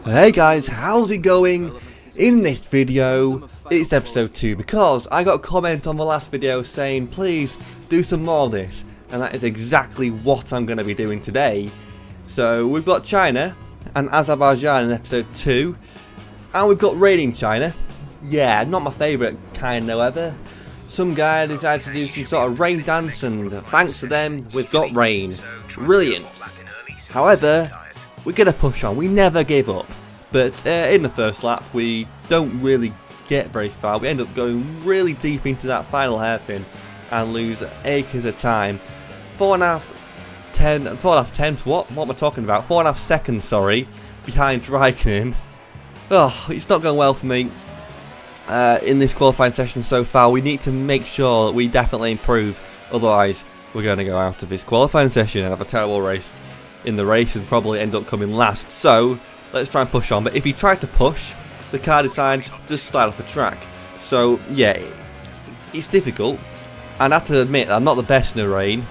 Hey guys, how's it going? In this video, it's episode 2 because I got a comment on the last video saying please do some more of this, and that is exactly what I'm going to be doing today. So we've got China and Azerbaijan in episode 2, and we've got rain in China. Yeah, not my favourite kind however. Some guy decided to do some sort of rain dance, and thanks to them we've got rain. Brilliant. However, we're going to push on, we never give up. But in the first lap we don't really get very far. We end up going really deep into that final hairpin and lose acres of time. 4.5 tenths, what am I talking about? 4.5 seconds, sorry, behind Raikkonen. Oh, it's not going well for me in this qualifying session so far. We need to make sure that we definitely improve, otherwise we're going to go out of this qualifying session and have a terrible race in the race and probably end up coming last. So let's try and push on, but if you try to push, the car decides to just slide off the track. So yeah, it's difficult, and I have to admit I'm not the best in the rain.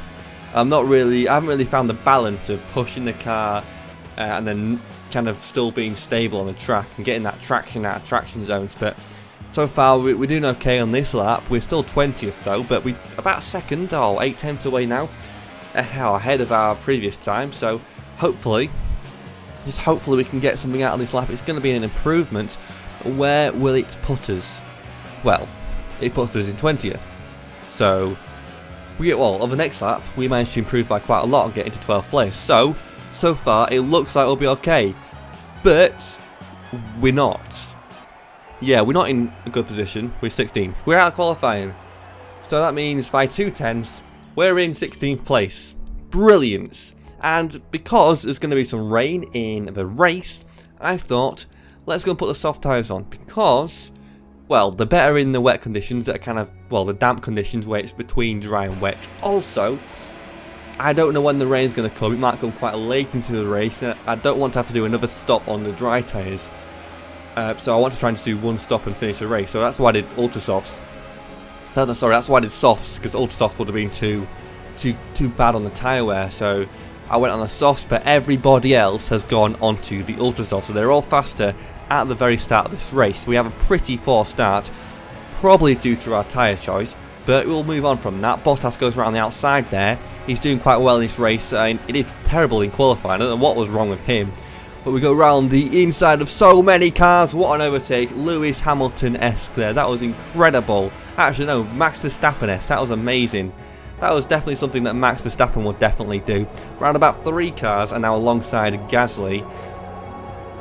I haven't really found the balance of pushing the car and then kind of still being stable on the track and getting that traction out of traction zones. But so far we're doing okay on this lap. We're still 20th though, but we're about a second or 8 tenths away now, ahead of our previous time. So hopefully we can get something out of this lap. It's going to be an improvement. Where will it put us? Well, it puts us in 20th. So on the next lap we managed to improve by quite a lot and get into 12th place. So far it looks like we'll be okay, but we're not. Yeah, we're not in a good position. We're 16th. We're out of qualifying, so that means by 2 tenths we're in 16th place. Brilliant. And because there's going to be some rain in the race, I thought let's go and put the soft tyres on, because, well, they're better in the wet conditions that are kind of, well, the damp conditions where it's between dry and wet. Also, I don't know when the rain's going to come. It might come quite late into the race. I don't want to have to do another stop on the dry tyres. So I want to try and just do one stop and finish the race. So that's why I did ultra softs. That's why I did softs, because ultra softs would have been too bad on the tyre wear. So I went on the softs, but everybody else has gone onto the ultra softs. So they're all faster at the very start of this race. We have a pretty poor start, probably due to our tyre choice, but we'll move on from that. Bottas goes around the outside there. He's doing quite well in this race. It is terrible in qualifying. I don't know what was wrong with him. But we go round the inside of so many cars. What an overtake. Lewis Hamilton-esque there. That was incredible. Actually, no, Max Verstappen-esque. That was amazing. That was definitely something that Max Verstappen would definitely do. Round about 3 cars and now alongside Gasly.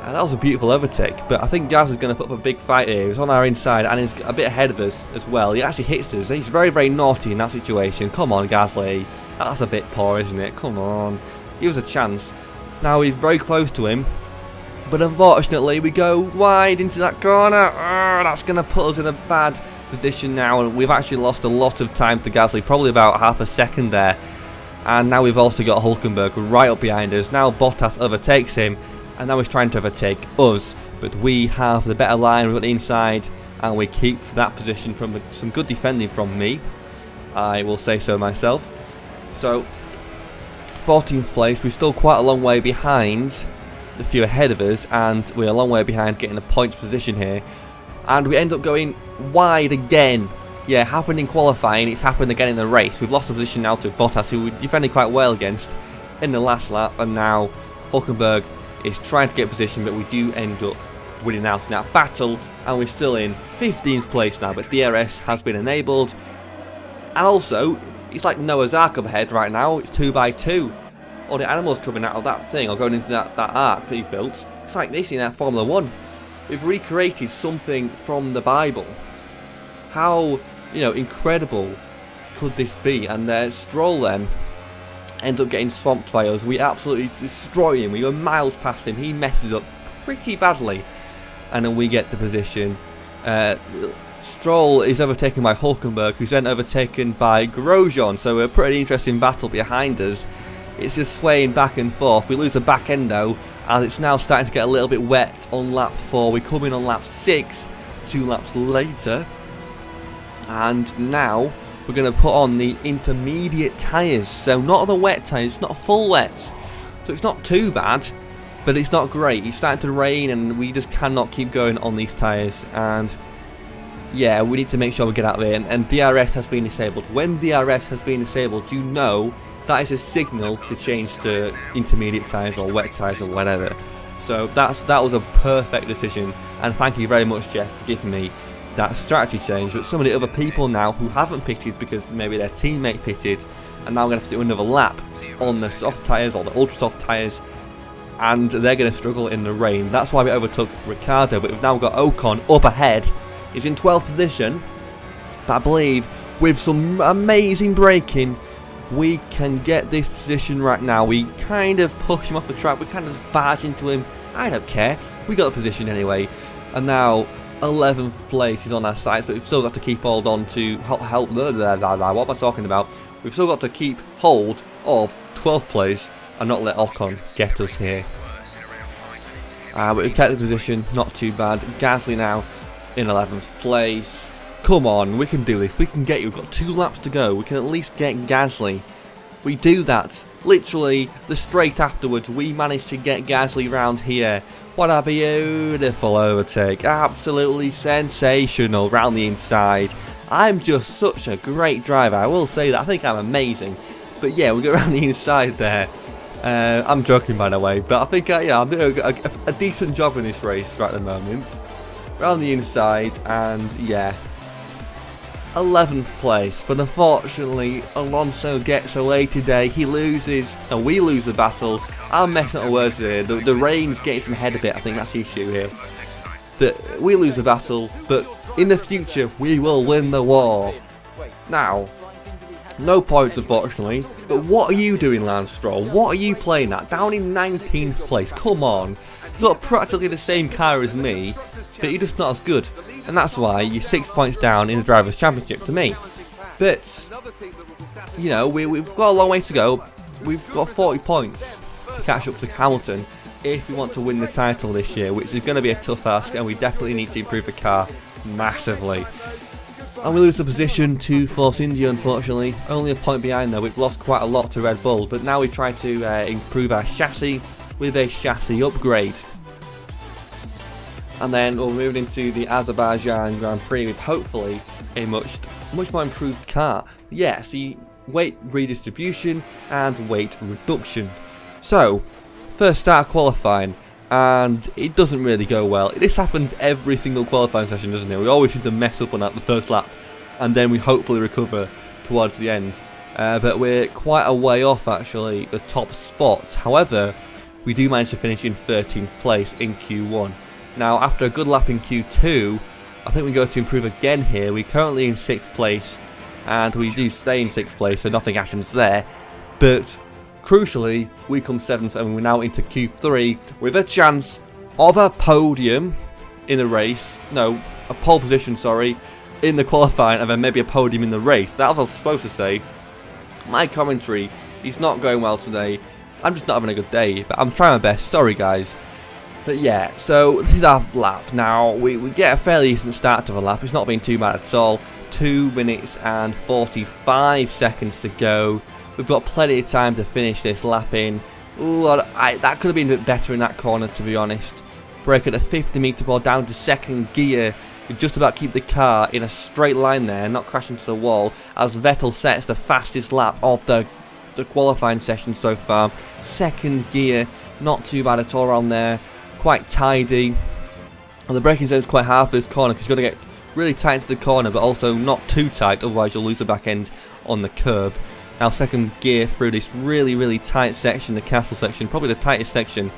That was a beautiful overtake. But I think Gasly's going to put up a big fight here. He's on our inside and he's a bit ahead of us as well. He actually hits us. He's very, very naughty in that situation. Come on, Gasly. That's a bit poor, isn't it? Come on. Give us a chance. Now we're very close to him, but unfortunately we go wide into that corner. That's going to put us in a bad position now, and we've actually lost a lot of time to Gasly, probably about half a second there. And now we've also got Hülkenberg right up behind us. Now Bottas overtakes him, and now he's trying to overtake us, but we have the better line with the inside, and we keep that position from some good defending from me, I will say so myself. So 14th place, we're still quite a long way behind the few ahead of us, and we're a long way behind getting a points position here, and we end up going wide again. Yeah, happened in qualifying, it's happened again in the race. We've lost the position now to Bottas, who we defended quite well against in the last lap, and now Hülkenberg is trying to get position, but we do end up winning out in that battle, and we're still in 15th place now, but DRS has been enabled, and also it's like Noah's Ark up ahead right now. It's 2x2. All the animals coming out of that thing or going into that ark that he built. It's like this in that Formula 1. We've recreated something from the Bible. How, incredible could this be? And Stroll then ends up getting swamped by us. We absolutely destroy him. We go miles past him. He messes up pretty badly. And then we get the position. Stroll is overtaken by Hülkenberg, who's then overtaken by Grosjean, so a pretty interesting battle behind us. It's just swaying back and forth. We lose the back end though, as it's now starting to get a little bit wet on lap 4. We come in on lap 6, 2 laps later, and now we're going to put on the intermediate tyres, so not the wet tyres, not full wet, so it's not too bad. but it's not great. It's starting to rain and we just cannot keep going on these tyres, and yeah, we need to make sure we get out of here, and DRS has been disabled. When DRS has been disabled, you know that is a signal to change to intermediate tyres or wet tyres or whatever. So that was a perfect decision, and thank you very much, Jeff, for giving me that strategy change. But some of the other people now who haven't pitted because maybe their teammate pitted, and now we're going to have to do another lap on the soft tyres or the ultra soft tyres, and they're going to struggle in the rain. That's why we overtook Ricciardo, but we've now got Ocon up ahead. He's in 12th position, but I believe with some amazing braking, we can get this position right now. We kind of push him off the track, we kind of barge into him. I don't care, we got the position anyway. And now 11th place is on our sights, but we've still got to keep hold on to help. What am I talking about? We've still got to keep hold of 12th place and not let Ocon get us here. But we've kept the position, not too bad. Gasly now in 11th place. Come on, we can do this. We can get you. We've got 2 laps to go. We can at least get Gasly. We do that. Literally, the straight afterwards, we managed to get Gasly round here. What a beautiful overtake. Absolutely sensational round the inside. I'm just such a great driver. I will say that. I think I'm amazing. But yeah, we go around the inside there. I'm joking, by the way. But I think I'm doing a decent job in this race right at the moment. Round the inside, and yeah, 11th place, but unfortunately Alonso gets away today. He loses, and we lose the battle. I'm messing up words here. The rain's getting to my head a bit. I think that's the issue here. That we lose the battle, but in the future we will win the war. Now, no points unfortunately, but what are you doing, Lance Stroll? What are you playing at? Down in 19th place, come on. You've got practically the same car as me, but you're just not as good. And that's why you're 6 points down in the Drivers' Championship to me. But, you know, we've got a long way to go. We've got 40 points to catch up to Hamilton if we want to win the title this year, which is going to be a tough ask, and we definitely need to improve the car massively. And we lose the position to Force India, unfortunately. Only a point behind though. We've lost quite a lot to Red Bull, but now we try to improve our chassis with a chassis upgrade. And then we're moving into the Azerbaijan Grand Prix with hopefully a much more improved car. Yeah, see, weight redistribution and weight reduction. So, first start qualifying, and it doesn't really go well. This happens every single qualifying session, doesn't it? We always seem to mess up on that the first lap, and then we hopefully recover towards the end. But we're quite a way off actually the top spots. However, we do manage to finish in 13th place in Q1. Now, after a good lap in Q2, I think we go to improve again here. We're currently in 6th place, and we do stay in 6th place, so nothing happens there. But crucially, we come 7th, and we're now into Q3 with a chance of a podium in the race. No, a pole position, sorry, in the qualifying, and then maybe a podium in the race. That was what I was supposed to say. My commentary is not going well today. I'm just not having a good day, but I'm trying my best. Sorry, guys. But yeah, so this is our lap. Now, we get a fairly decent start to the lap. It's not been too bad at all. 2 minutes and 45 seconds to go. We've got plenty of time to finish this lap in. Ooh, that could have been a bit better in that corner, to be honest. Brake at a 50-metre ball down to 2nd gear. We just about keep the car in a straight line there, not crash into the wall, as Vettel sets the fastest lap of the qualifying session so far. 2nd gear, not too bad at all around there. Quite tidy, and the braking zone is quite hard for this corner because you've got to get really tight into the corner, but also not too tight, otherwise you'll lose the back end on the curb. Now 2nd gear through this really tight section, the castle section, probably the tightest section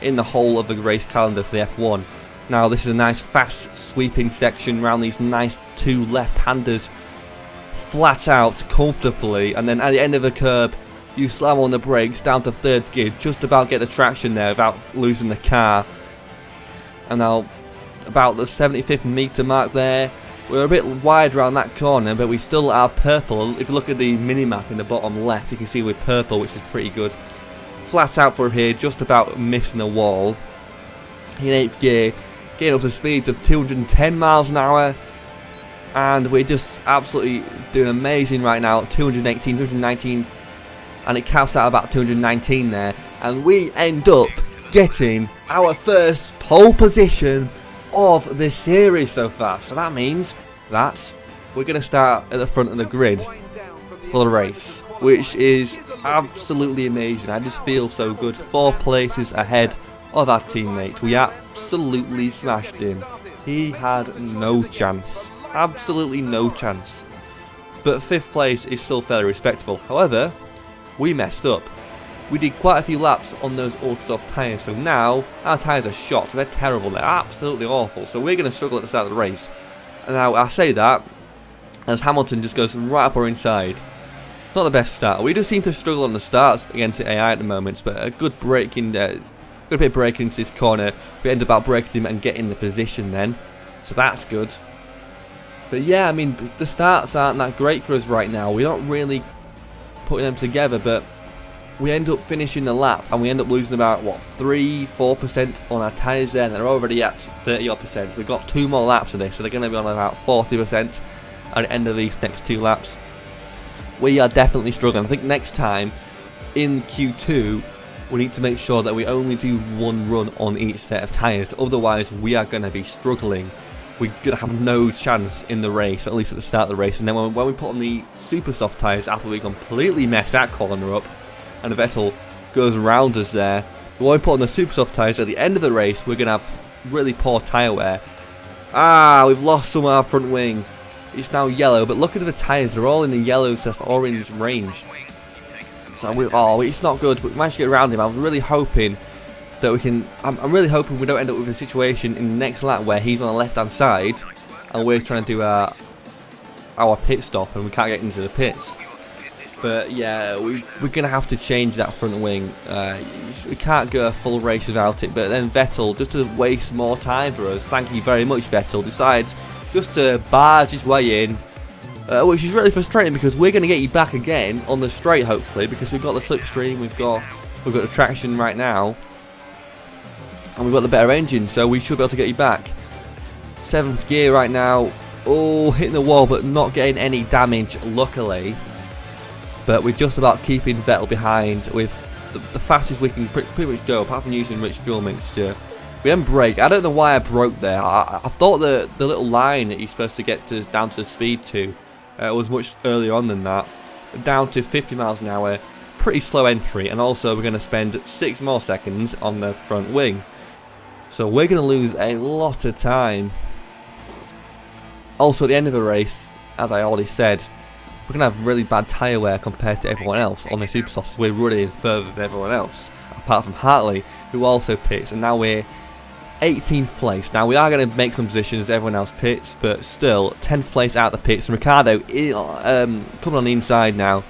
in the whole of the race calendar for the F1. Now this is a nice fast sweeping section around these nice 2 left-handers, flat out comfortably, and then at the end of the curb you slam on the brakes down to 3rd gear, just about get the traction there without losing the car. And now about the 75th metre mark there, we're a bit wide around that corner, but we still are purple. If you look at the mini-map in the bottom left, you can see we're purple, which is pretty good. Flat out for here, just about missing a wall. In 8th gear, getting up to speeds of 210 miles an hour. And we're just absolutely doing amazing right now, 218, 219. And it caps out about 219 there, and we end up getting our first pole position of this series so far. So that means that we're going to start at the front of the grid for the race, which is absolutely amazing. I just feel so good. 4 places ahead of our teammate. We absolutely smashed him. He had no chance. Absolutely no chance. But 5th place is still fairly respectable. However, we messed up. We did quite a few laps on those ultra soft tyres, so now our tyres are shot. They're terrible. They're absolutely awful. So we're going to struggle at the start of the race. And now I say that as Hamilton just goes right up our inside. Not the best start. We just seem to struggle on the starts against the AI at the moment, but a good break in there. Good bit of braking into this corner. We end up breaking him and getting the position then, so that's good. But yeah, I mean, the starts aren't that great for us right now. We're not really putting them together, but we end up finishing the lap and we end up losing about, what, 3-4% on our tyres there, and they're already at 30%. We've got 2 more laps of this, so they're going to be on about 40% at the end of these next 2 laps. We are definitely struggling. I think next time in Q2 we need to make sure that we only do 1 run on each set of tyres, otherwise we are going to be struggling. We're going to have no chance in the race, at least at the start of the race. And then when we put on the super soft tyres after we completely mess that corner up and Vettel goes around us there, when we put on the super soft tyres at the end of the race, we're going to have really poor tyre wear. We've lost some of our front wing. It's now yellow, but look at the tyres, they're all in the yellow / orange range. So it's not good, but we managed to get around him. I was really hoping that we can, I'm really hoping we don't end up with a situation in the next lap where he's on the left hand side and we're trying to do our pit stop and we can't get into the pits. But yeah, we're going to have to change that front wing. We can't go a full race without it, but then Vettel, just to waste more time for us, thank you very much Vettel, decides just to barge his way in, which is really frustrating because we're going to get you back again on the straight hopefully, because we've got the slipstream, we've got the traction right now, and we've got the better engine, so we should be able to get you back. 7th gear right now. Oh, hitting the wall but not getting any damage luckily, but we're just about keeping Vettel behind with the fastest we can pretty much go, apart from using rich fuel mixture. We didn't brake. I don't know why I broke there. I thought the little line that you're supposed to get down to the speed to was much earlier on than that. Down to 50 miles an hour. Pretty slow entry, and also we're going to spend 6 more seconds on the front wing. So we're going to lose a lot of time. Also at the end of the race, as I already said, we're going to have really bad tyre wear compared to everyone else on the super softs. We're running further than everyone else, apart from Hartley, who also pits, and now we're 18th place. Now we are going to make some positions, everyone else pits, but still 10th place out of the pits. And Ricardo coming on the inside now.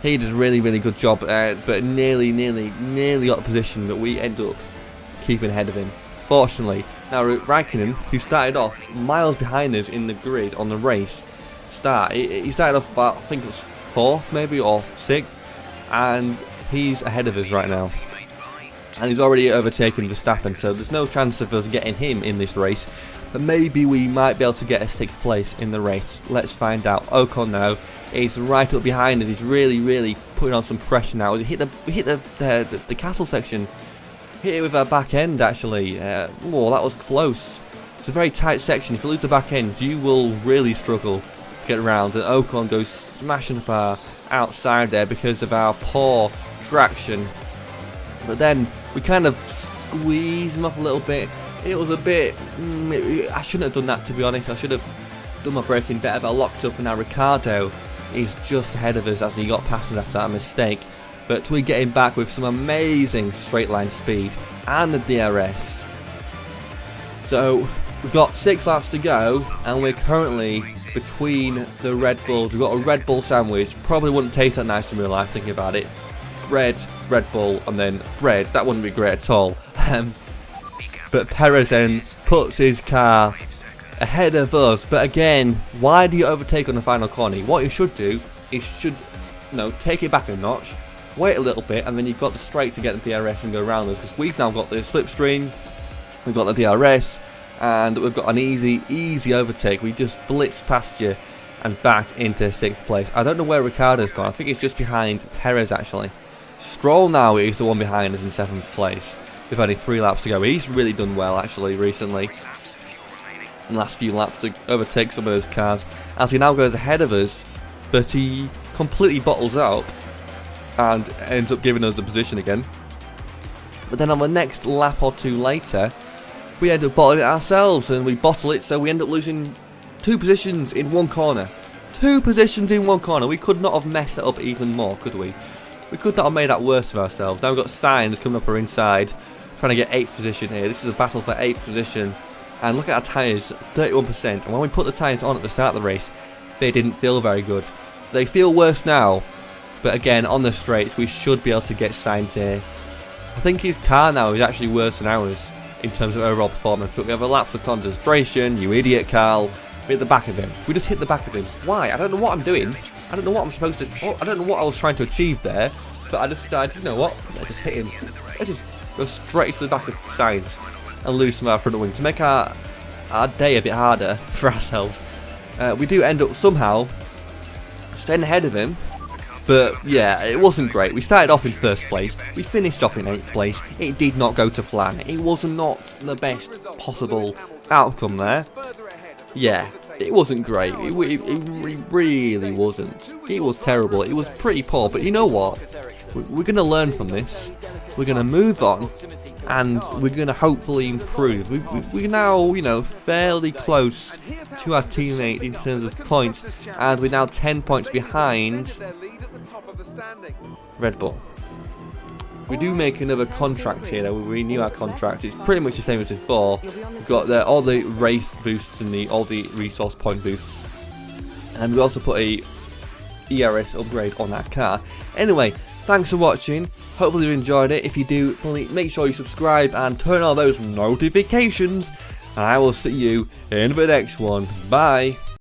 He did a really good job, but nearly got the position, but we end up keeping ahead of him. Fortunately, now Raikkonen, who started off miles behind us in the grid on the race start, he started off about, I think it was 4th maybe, or 6th, and he's ahead of us right now. And he's already overtaken Verstappen, so there's no chance of us getting him in this race. But maybe we might be able to get a 6th place in the race. Let's find out. Ocon now is right up behind us. He's really putting on some pressure now. He hit the castle section. Hit it with our back end actually. Oh, that was close. It's a very tight section. If you lose the back end, you will really struggle to get around. And Ocon goes smashing up our outside there because of our poor traction. But then we kind of squeezed him off a little bit. It was a bit... I shouldn't have done that, to be honest. I should have done my braking better, but I locked up, and now Ricardo is just ahead of us as he got past us after that mistake. But we get him back with some amazing straight line speed and the DRS. So we've got 6 laps to go, and we're currently between the Red Bulls. We've got a Red Bull sandwich. Probably wouldn't taste that nice in real life, thinking about it. Bread, Red Bull, and then bread. That wouldn't be great at all. But Perez then puts his car ahead of us. But again, why do you overtake on the final corner? What you should do is take it back a notch, wait a little bit, and then you've got the straight to get the DRS and go around us, because we've now got the slipstream, we've got the DRS, and we've got an easy overtake. We just blitz past you and back into 6th place. I don't know where Ricardo's gone. I think it's just behind Perez actually. Stroll now is the one behind us in 7th place. with only 3 laps to go. He's really done well actually recently in the last few laps to overtake some of those cars, as he now goes ahead of us, but he completely bottles up and ends up giving us the position again. But then on the next lap or 2 later, we end up bottling it ourselves, and we bottle it, so we end up losing 2 positions in 1 corner. 2 positions in 1 corner. We could not have messed it up even more, could we? We could not have made that worse for ourselves. Now we've got Signs coming up our inside, trying to get 8th position here. This is a battle for 8th position. And look at our tyres, 31%. And when we put the tyres on at the start of the race, they didn't feel very good. They feel worse now. But again, on the straights, we should be able to get Signs here. I think his car now is actually worse than ours in terms of overall performance. But we have a lapse of concentration, you idiot, Carl. We hit the back of him. We just hit the back of him. Why? I don't know what I'm doing. I don't know what I'm supposed to... I don't know what I was trying to achieve there. But I just decided, you know what? Let's just hit him. Let's just go straight to the back of Signs and lose some of our front wing to make our day a bit harder for ourselves. We do end up somehow staying ahead of him. But yeah, it wasn't great. We started off in 1st place. We finished off in 8th place. It did not go to plan. It was not the best possible outcome there. Yeah, it wasn't great. It really wasn't. It was terrible. It was pretty poor. But you know what? We're going to learn from this. We're going to move on. And we're going to hopefully improve. We're now, you know, fairly close to our teammate in terms of points. And we're now 10 points behind Red Bull. We do make another contract here, though. We renew our contract. It's pretty much the same as before. We've got all the race boosts and all the resource point boosts. And we also put a ERS upgrade on that car. Anyway, thanks for watching. Hopefully you enjoyed it. If you do, please make sure you subscribe and turn on those notifications. And I will see you in the next one. Bye.